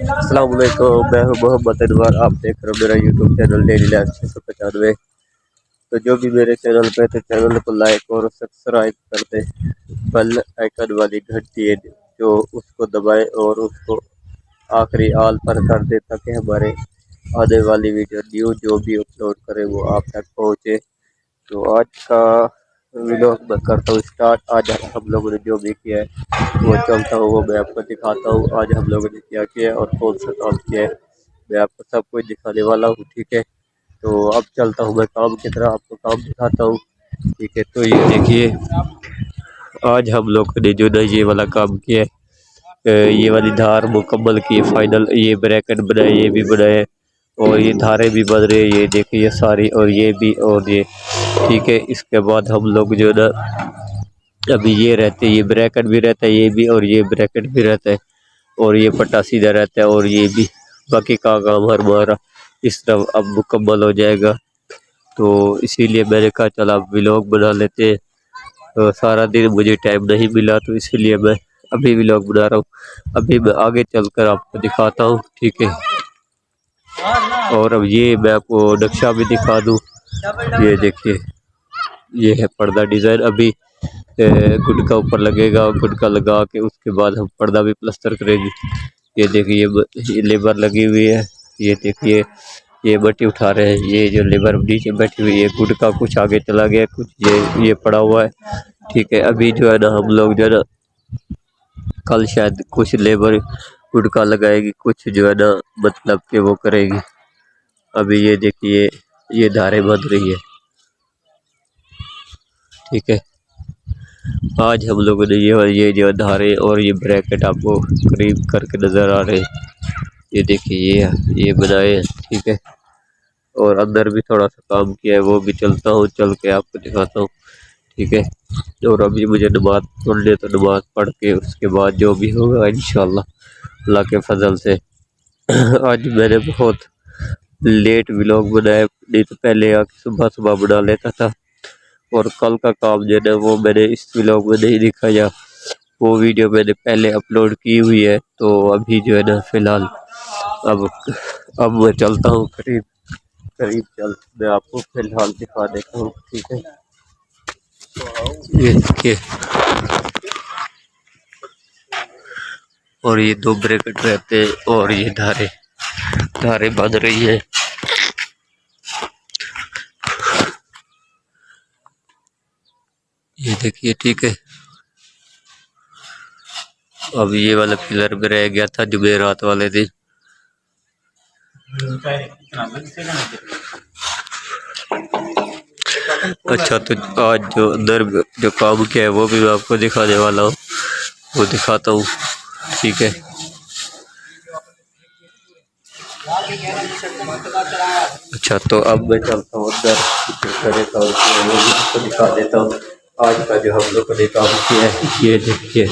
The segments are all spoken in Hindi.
अस्सलाम वालेकुम, मैं हूं मोहम्मद अनवर। आप देख रहे हो मेरा यूट्यूब चैनल डेली लाइफ 695। तो जो भी मेरे चैनल पे तो चैनल को लाइक और सब्सक्राइब कर दे। बेल आइकन वाली घंटी है जो उसको दबाए और उसको आखिरी ऑल पर कर दे ताकि हमारे आने वाली वीडियो न्यू जो भी अपलोड करे वो आप तक पहुँचे। तो आज का व्लॉग मैं करता हूँ स्टार्ट। आज हम लोगों ने जो भी किया है वो चलता हूँ, वो मैं आपको दिखाता हूँ आज हम लोगों ने क्या किया है और कौन सा काम किया है, मैं आपको सब कुछ दिखाने वाला हूँ। ठीक है, तो अब चलता हूँ मैं काम की तरह, आपको काम दिखाता हूँ। ठीक है, तो ये देखिए आज हम लोग ने जो ना ये वाला काम किया है, ये वाली धार मुकम्मल की फाइनल, ये ब्रैकेट बनाए, ये भी बनाए और ये धारें भी बन रही है, ये देखिए ये सारी और ये भी और ये। ठीक है, इसके बाद हम लोग जो ना अभी ये रहते हैं, ये ब्रैकेट भी रहता है, ये भी और ये ब्रैकेट भी रहता है और ये पट्टा सीधा रहता है और ये भी। बाकी का काम हमारा इस तरह अब मुकम्मल हो जाएगा। तो इसीलिए मैंने कहा चल अब व्लॉग बना लेते हैं। तो सारा दिन मुझे टाइम नहीं मिला तो इसीलिए मैं अभी व्लॉग बना रहा हूँ। अभी मैं आगे चलकर आपको दिखाता हूँ। ठीक है, और अब ये मैं आपको नक्शा भी दिखा दूँ। ये देखिए ये है पर्दा डिज़ाइन। अभी गुटका ऊपर लगेगा और गुटका लगा के उसके बाद हम पर्दा भी प्लस्तर करेंगे। ये देखिए ये लेबर लगी हुई है, ये देखिए ये बट्टी उठा रहे हैं, ये जो लेबर नीचे बैठी हुई है, गुटका कुछ आगे चला गया, कुछ ये पड़ा हुआ है। ठीक है, अभी जो है ना हम लोग जो है ना कल शायद कुछ लेबर गुटका लगाएगी, कुछ जो है ना मतलब कि वो करेगी। अभी ये देखिए ये धारें बंध रही है। ठीक है, आज हम लोगों ने ये जो धारे और ये ब्रैकेट आपको करीब करके नज़र आ रहे हैं। ये देखिए ये बनाए हैं। ठीक है, और अंदर भी थोड़ा सा काम किया है, वो भी चलता हूँ, चल के आपको दिखाता हूँ। ठीक है, और अभी मुझे नमाज पढ़ने, तो नमाज पढ़ के उसके बाद जो भी होगा इंशाल्लाह अल्लाह के फजल से। आज मैंने बहुत लेट व्लॉग बनाया, नहीं तो पहले आके सुबह सुबह बना लेता था। और कल का काम जो है वो मैंने इस व्लॉग में नहीं दिखाया, वो वीडियो मैंने पहले अपलोड की हुई है। तो अभी जो है ना फिलहाल अब मैं चलता हूँ, करीब करीब चल मैं आपको फिलहाल दिखा देता हूँ। ठीक है, ये देखिए और ये दो ब्रैकेट रहते हैं और ये धारे बंध रही है। ये देखिए। ठीक है, अब ये वाला पिलर भी रह गया था जुमेरात वाले दिन। अच्छा, तो आज जो अंदर जो काम किया है वो भी मैं आपको दिखाने वाला हूँ, वो दिखाता हूँ। ठीक है, अच्छा तो अब मैं चलता हूँ अंदर, आपको दिखा देता हूँ आज का जो हम लोग ने काम किया है। ये देखिए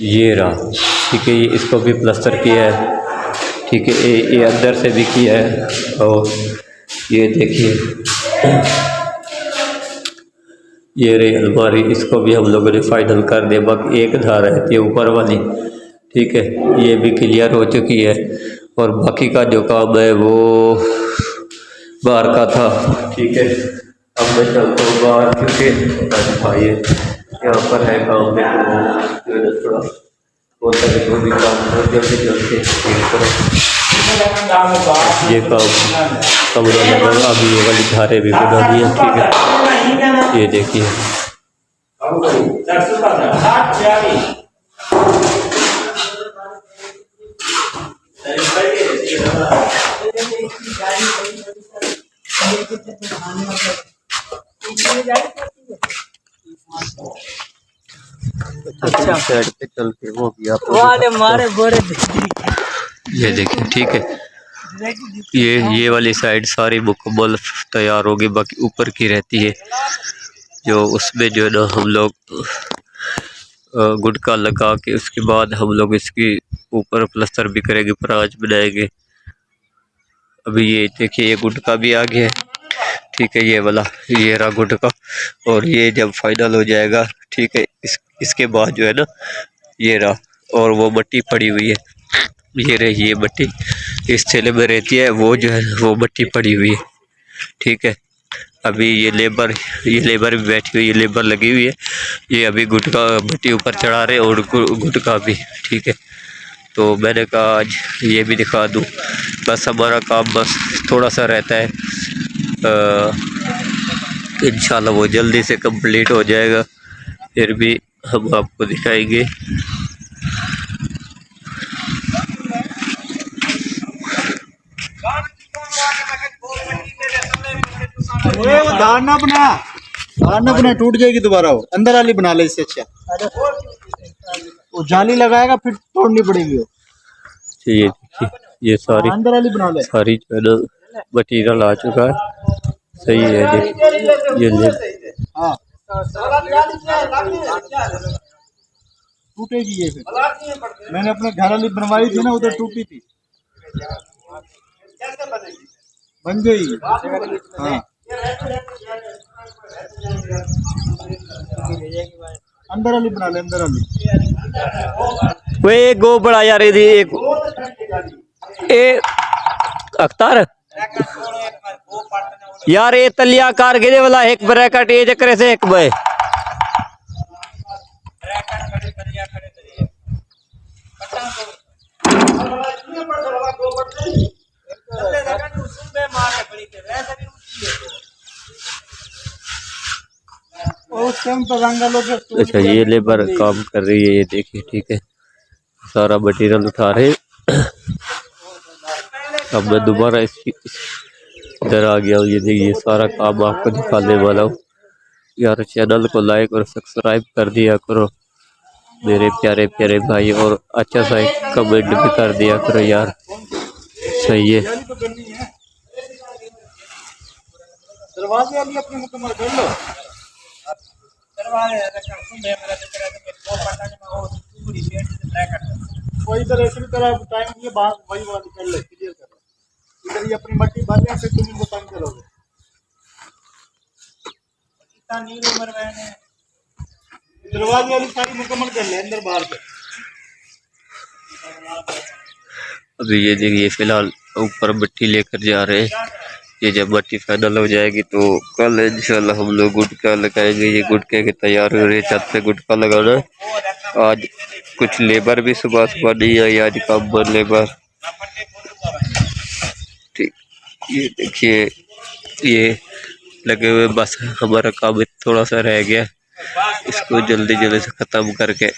ये रहा। ठीक है, ये इसको भी प्लस्तर किया है। ठीक है, ये अंदर से भी किया है और ये देखिए ये रही अलमारी, इसको भी हम लोगों ने फाइनल कर दिया। बाकी एक धार रहती है ऊपर वाली। ठीक है, ये भी क्लियर हो चुकी है और बाकी का जो काम है वो बाहर का था। ठीक है, अब मैं चलता हूँ बाहर क्योंकि भाई यहाँ पर है काम में तो थोड़ा होता है, जो भी काम बहुत जल्दी जल्दी ये काम कमरा लगा। अभी ये वाली धारें भी बना दी है। ठीक है, ये देखिए अच्छा साइड पे चल के वो भी आप ये देखिए। ठीक है, ये वाली साइड सारी मुकम्मल तैयार होगी, बाकी ऊपर की रहती है जो उसमें जो है ना हम लोग गुटका लगा के उसके बाद हम लोग इसकी ऊपर प्लस्तर भी करेंगे, प्रांच बनाएंगे। अभी ये देखिए ये गुटका भी आ गया है। ठीक है, ये वाला ये रहा गुटका और ये जब फाइनल हो जाएगा, ठीक है, इसके बाद जो है ना ये रहा और वो मट्टी पड़ी हुई है, ये रही ये भट्टी इस ठेले में रहती है, वो जो है वो भट्टी पड़ी हुई है। ठीक है, अभी ये लेबर भी बैठी हुई है, लेबर लगी हुई है। ये अभी गुटका भट्टी ऊपर चढ़ा रहे और गुटका भी। ठीक है, तो मैंने कहा आज ये भी दिखा दूँ। बस हमारा काम बस थोड़ा सा रहता है, इंशाल्लाह वो जल्दी से कंप्लीट हो जाएगा, फिर भी हम आपको दिखाएंगे। धारना बना टूट जाएगी दोबारा, वो अंदर वाली बना ले इससे अच्छा। वो जाली लगाएगा फिर तोड़नी पड़ेगी वो। ये देखिए, ये सारी अंदर वाली बना ले। सारी चैनल मटीरियल आ चुका है। सही है, देखिए ये ले हाँ टूटेगी ये फिर। मैंने अपने घर वाली बनवाई थी ना, उधर टूटी थी, बन गई। हाँ अंदर वाली बना ले, अंदर वाली। वे गो बड़ा यार एक ए अख्तर यार, ये तलिया कार गिरे वाला एक ब्रैकेट ये चक्कर से एक बे अच्छा, ये लेबर काम कर रही है, ये देखिए। ठीक है, सारा मटेरियल उठा रहे। अब मैं दोबारा इधर आ गया हूँ। ये देखिए सारा काम आपको दिखाने वाला हूँ यार। चैनल को लाइक और सब्सक्राइब कर दिया करो मेरे प्यारे प्यारे भाई, और अच्छा सा एक कमेंट भी कर दिया करो यार। सही है, दरवाजे वाली अपनी मुकम्मल कर लो। कोई इधर ऐसी भी तरह टाइम के बाद वही वाली कर ले, क्लियर कर ले। इधर ही अपनी मट्टी भर ले, फिर तुम इनको तंग करोगे। दरवाजे वाली सारी मुकम्मल कर ले, अंदर बाहर के। अभी ये देखिए फिलहाल ऊपर मिट्टी लेकर जा रहे हैं। ये जब मिट्टी फाइनल हो जाएगी तो कल इंशाल्लाह हम लोग गुटका लगाएंगे। ये गुटके के तैयार हो रहे, छत पे गुटका लगाना। आज कुछ लेबर भी सुबह सुबह नहीं आई, आज कम लेबर। ठीक, ये देखिए ये लगे हुए, बस हमारा काम थोड़ा सा रह गया, इसको जल्दी जल्दी से खत्म करके